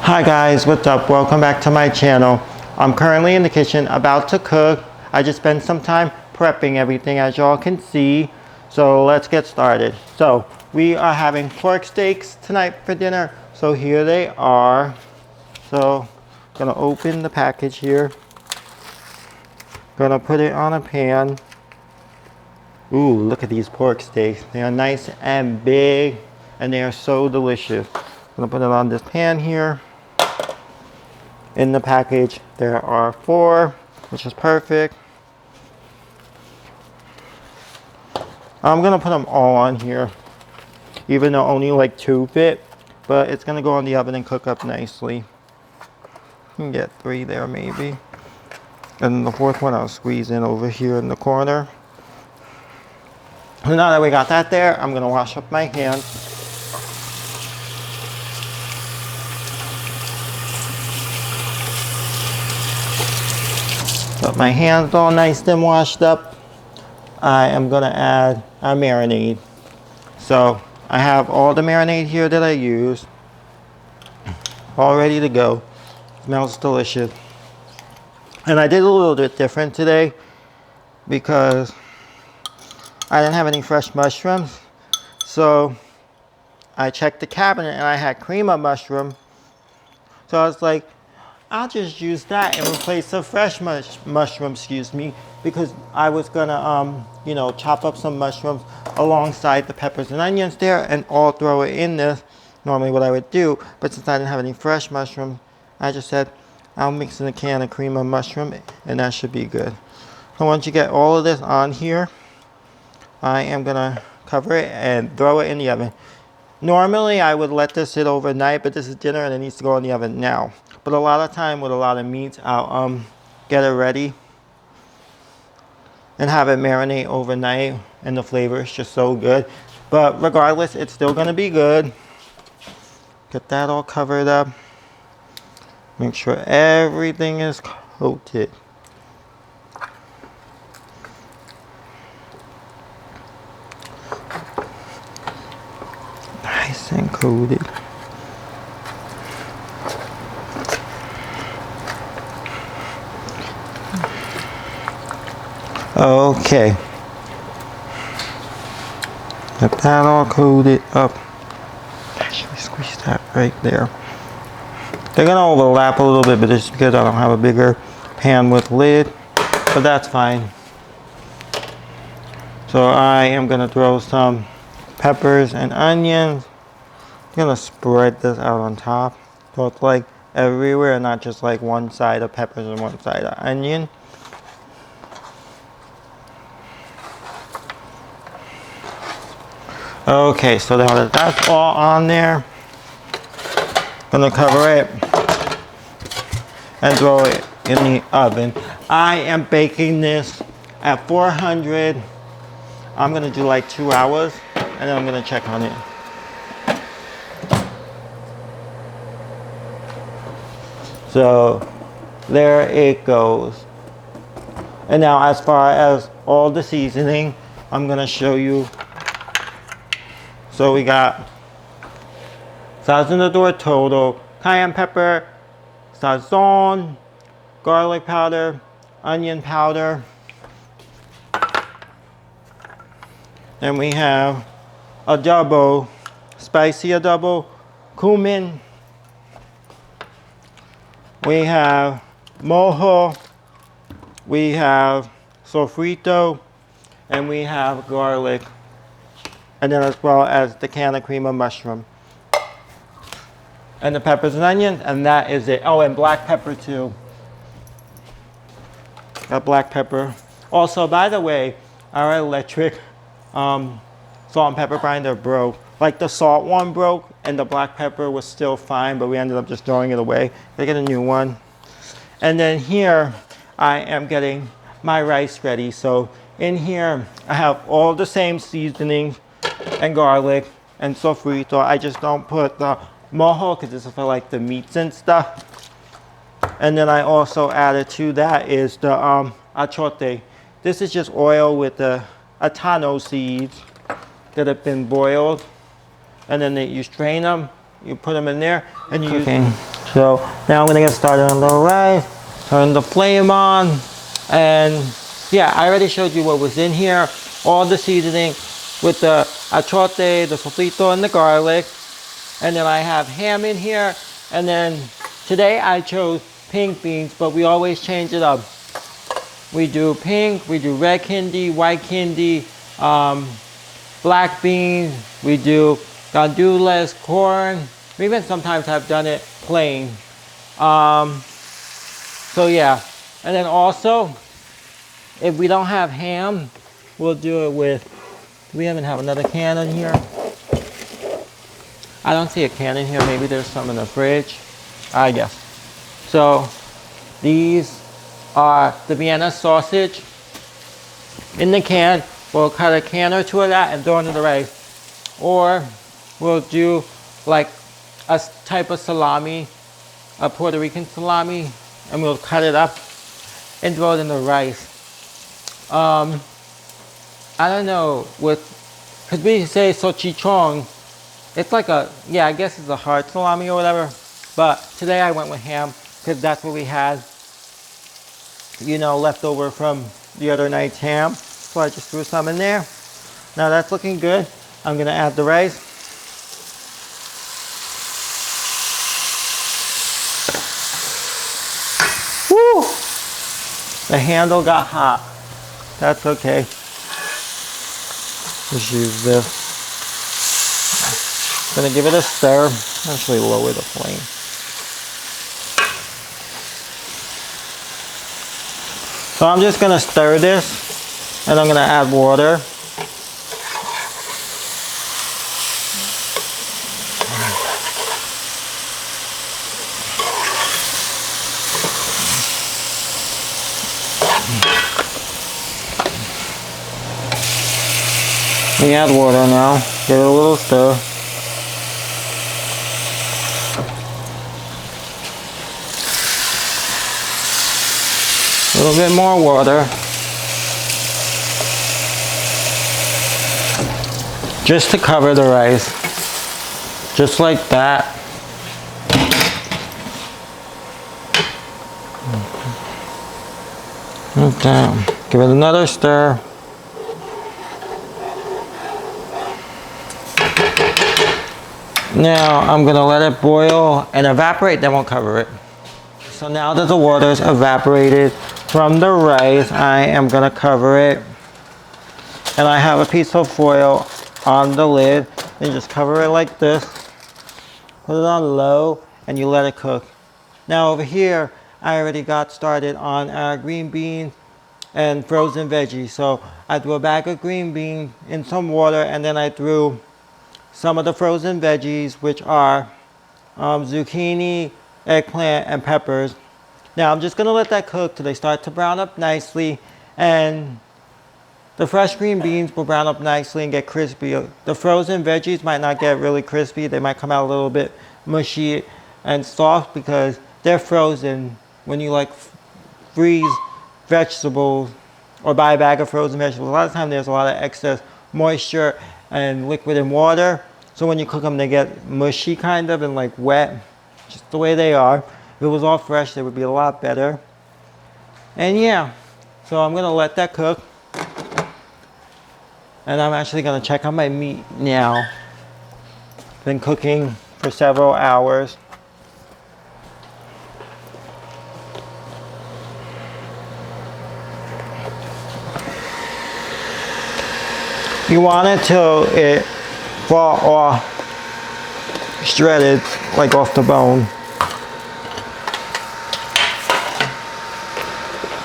Hi guys, what's up? Welcome back to my channel. I'm currently in the kitchen about to cook. I just spent some time prepping everything, as y'all can see. So let's get started. So we are having pork steaks tonight for dinner. So here they are. So I'm gonna open the package here. Gonna put it on a pan. Ooh, look at these pork steaks. They are nice and big and they are so delicious. I'm gonna put it on this pan here. In the package there are 4, which is perfect. I'm gonna put them all on here, even though only like 2 fit, but it's gonna go in the oven and cook up nicely. You can get 3 there maybe. And the 4th one I'll squeeze in over here in the corner. So now that we got that there, I'm gonna wash up my hands. Got my hands all nice and washed up. I am gonna add a marinade. So I have all the marinade here that I use, all ready to go. Smells delicious. And I did a little bit different today because I didn't have any fresh mushrooms. So I checked the cabinet and I had cream of mushroom. So I was like, I'll just use that and replace the fresh mushroom, because I was gonna, you know, chop up some mushrooms alongside the peppers and onions there and all throw it in this, normally what I would do. But since I didn't have any fresh mushrooms, I just said, I'll mix in a can of cream of mushroom and that should be good. So once you get all of this on here, I am gonna cover it and throw it in the oven. Normally I would let this sit overnight, but this is dinner and it needs to go in the oven now. But a lot of time with a lot of meats, I'll get it ready and have it marinate overnight, and the flavor is just so good. But regardless, it's still gonna be good. Get that all covered up. Make sure everything is coated. Nice and coated. Okay, get that all coated up. Actually, squeeze that right there. They're gonna overlap a little bit, but it's because I don't have a bigger pan with lid, but that's fine. So I am gonna throw some peppers and onions. I'm gonna spread this out on top, so it's like everywhere, not just like one side of peppers and one side of onion. Okay, so now that that's all on there, I'm gonna cover it and throw it in the oven. I am baking this at 400. I'm gonna do like 2 hours and then I'm gonna check on it. So there it goes. And now as far as all the seasoning, I'm gonna show you. So we got Sazonador Todo, cayenne pepper, sazon, garlic powder, onion powder. Then we have adobo, spicy adobo, cumin. We have mojo, we have sofrito, and we have garlic. And then as well as the can of cream of mushroom. And the peppers and onions, and that is it. Oh, and black pepper too. Got black pepper. Also, by the way, our electric salt and pepper grinder broke. Like the salt one broke and the black pepper was still fine, but we ended up just throwing it away. They get a new one. And then here, I am getting my rice ready. So in here, I have all the same seasonings and garlic and sofrito. I just don't put the mojo because this is for like the meats and stuff. And then I also added to that is the achote. This is just oil with the atano seeds that have been boiled. And then you strain them, you put them in there, and you use So now I'm gonna get started on the rice, turn the flame on, and yeah, I already showed you what was in here, all the seasoning with the achote, the sofrito, and the garlic. And then I have ham in here, and then today I chose pink beans, but we always change it up. We do pink, we do red kidney, white kidney, black beans, we do gandules, corn. We even sometimes have done it plain. So yeah, and then also, if we don't have ham, we'll do it with, we even have another can in here. I don't see a can in here, maybe there's some in the fridge, I guess. So these are the Vienna sausage in the can. We'll cut a can or two of that and throw it into the rice. Or we'll do like a type of salami, a Puerto Rican salami, and we'll cut it up and throw it in the rice. I don't know, because we say salchichon, it's like a, yeah, I guess it's a hard salami or whatever. But today I went with ham because that's what we had, you know, left over from the other night's ham. So I just threw some in there. Now that's looking good. I'm gonna add the rice. Woo! The handle got hot. That's okay. Just use this. Gonna give it a stir. Actually lower the flame. So I'm just gonna stir this, and I'm gonna add water. We add water now. Give it a little stir. A little bit more water. Just to cover the rice. Just like that. Okay. Give it another stir. Now I'm gonna let it boil and evaporate, then we'll cover it. So now that the water's evaporated from the rice, I am gonna cover it. And I have a piece of foil on the lid, and just cover it like this. Put it on low, and you let it cook. Now over here, I already got started on our green beans and frozen veggies. So I threw a bag of green beans in some water, and then I threw some of the frozen veggies, which are zucchini, eggplant, and peppers. Now I'm just gonna let that cook till they start to brown up nicely, and the fresh green beans will brown up nicely and get crispy. The frozen veggies might not get really crispy. They might come out a little bit mushy and soft because they're frozen. When you like freeze vegetables or buy a bag of frozen vegetables, a lot of times there's a lot of excess moisture and liquid and water. So when you cook them, they get mushy kind of and like wet, just the way they are. If it was all fresh, they would be a lot better. And yeah, so I'm gonna let that cook. And I'm actually gonna check on my meat now. Been cooking for several hours. You want it till it fall off, shredded, like off the bone.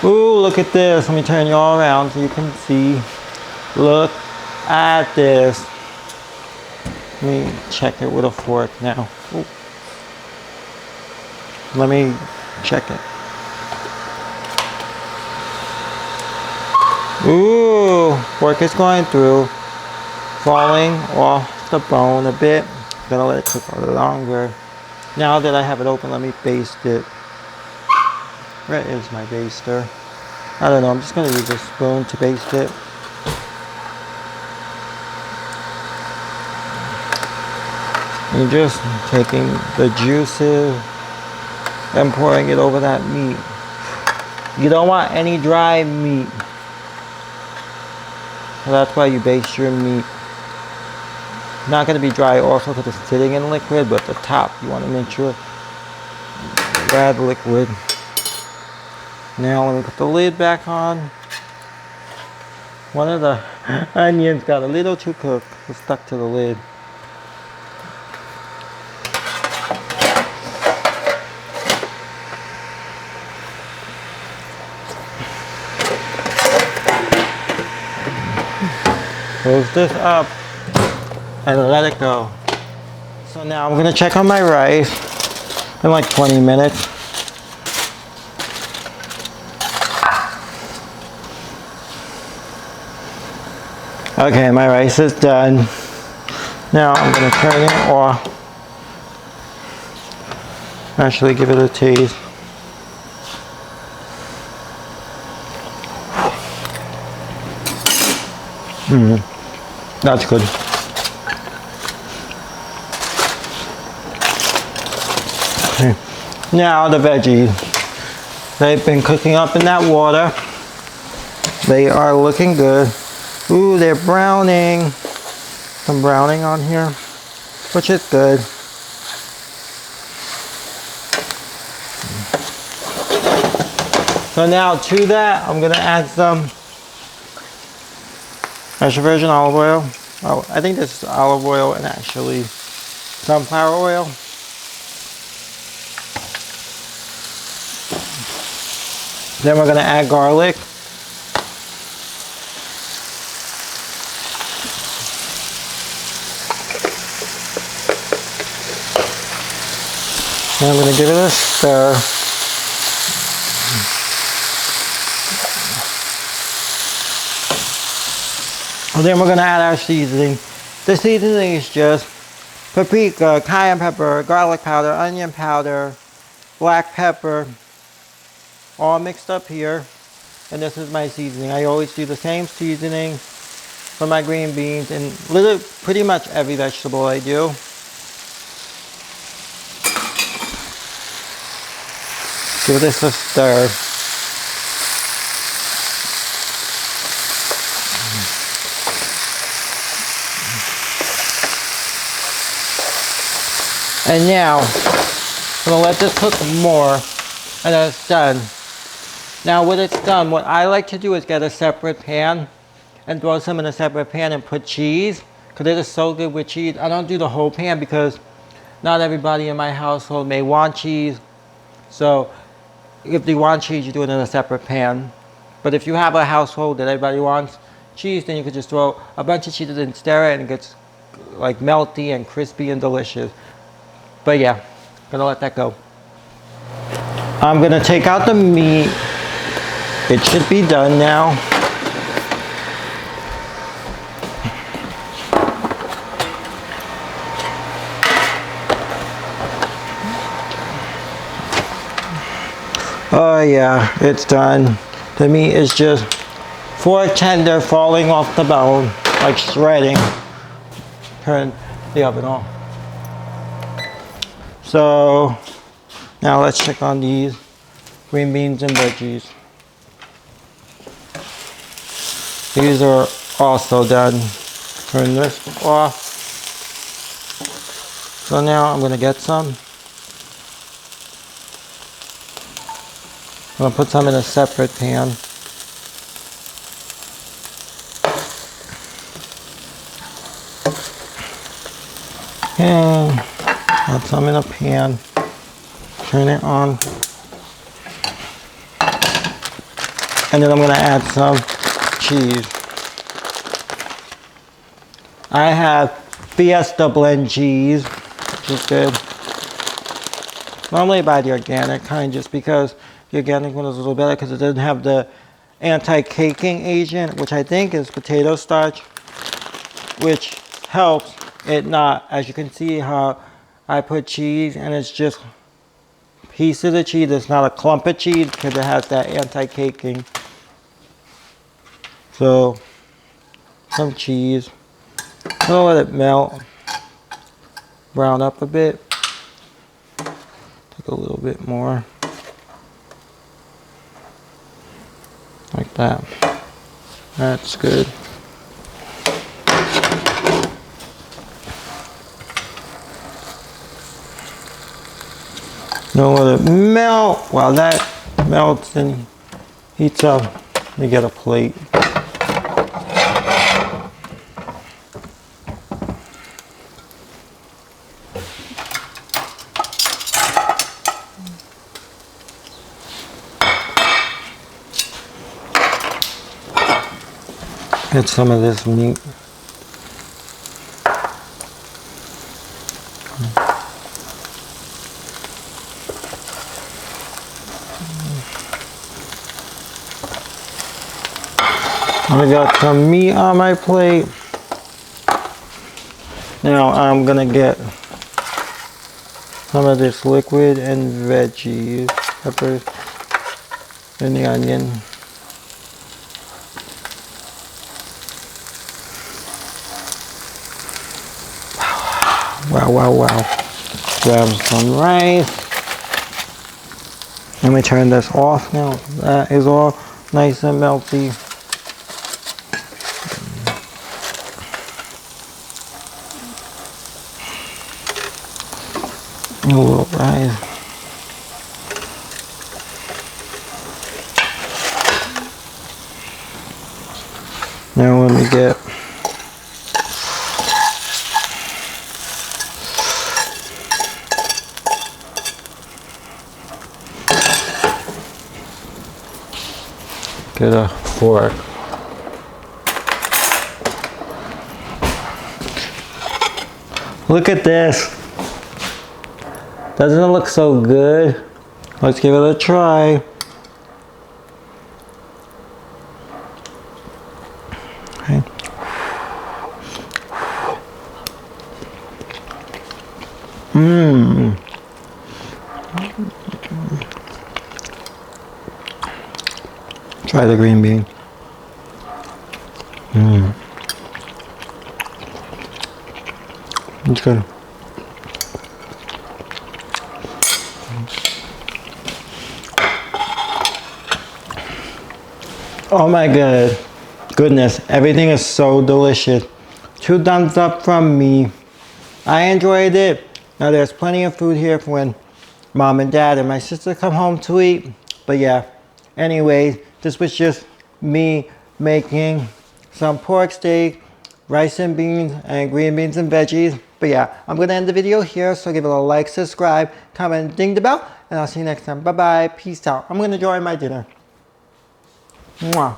Ooh, look at this. Let me turn you all around so you can see. Look at this. Let me check it with a fork now. Ooh. Let me check it. Ooh, fork is going through, falling off the bone a bit. I'm gonna let it cook a little longer. Now that I have it open, let me baste it. Where is my baster? I don't know, I'm just gonna use a spoon to baste it. You're just taking the juices Then pouring it over that meat. You don't want any dry meat. So that's why you baste your meat. Not going to be dry also because it's sitting in liquid, but the top you want to make sure you add liquid. Now let me put the lid back on. One of the onions got a little too cooked. It's stuck to the lid. Close this up and let it go. So now I'm gonna check on my rice in like 20 minutes. Okay, my rice is done. Now I'm gonna turn it off. Actually give it a taste. That's good. Okay. Now the veggies. They've been cooking up in that water. They are looking good. Ooh, they're browning. Some browning on here, which is good. So now to that, I'm gonna add some extra virgin olive oil. Oh, I think this is olive oil and actually sunflower oil. Then we're gonna add garlic. And I'm gonna give it a stir. And then we're gonna add our seasoning. The seasoning is just paprika, cayenne pepper, garlic powder, onion powder, black pepper, all mixed up here. And this is my seasoning. I always do the same seasoning for my green beans and pretty much every vegetable I do. Give this a stir. And now, I'm gonna let this cook more, and then it's done. Now when it's done, what I like to do is get a separate pan and throw some in a separate pan and put cheese, because it is so good with cheese. I don't do the whole pan because not everybody in my household may want cheese. So if they want cheese, you do it in a separate pan. But if you have a household that everybody wants cheese, then you could just throw a bunch of cheese and stir it, and it gets like melty and crispy and delicious. But yeah, gonna let that go. I'm gonna take out the meat. It should be done now. Oh yeah, it's done. The meat is just fork tender, falling off the bone, like shredding. Turn the oven off. So now let's check on these green beans and veggies. These are also done. Turn this off. So now I'm gonna get some. I'm gonna put some in a separate pan. And add some in a pan. Turn it on. And then I'm gonna add some cheese. I have Fiesta blend cheese, which is good. Normally I buy the organic kind just because the organic one is a little better because it doesn't have the anti-caking agent, which I think is potato starch, which helps it not, as you can see how I put cheese and it's just pieces of cheese. It's not a clump of cheese because it has that anti-caking. So some cheese. I'm gonna let it melt, brown up a bit. Take Put a little bit more. Like that. That's good. Now let it melt. While that melts and heats up, let me get a plate. Get some of this meat. I got some meat on my plate. Now I'm gonna get some of this liquid and veggies, peppers, and the onion. Wow, wow, wow. Grab some rice. Let me turn this off now. That is all nice and melty. A little rice. Now let me get a fork. Look at this. Doesn't it look so good? Let's give it a try. Okay. Mmm. Try the green bean. Mmm. It's good. Oh my goodness, everything is so delicious. 2 thumbs up from me. I enjoyed it. Now there's plenty of food here for when mom and dad and my sister come home to eat. But yeah, anyways, this was just me making some pork steak, rice and beans, and green beans and veggies. But yeah, I'm gonna end the video here, so give it a like, subscribe, comment, ding the bell, and I'll see you next time. Bye bye, peace out. I'm gonna enjoy my dinner. Mwah.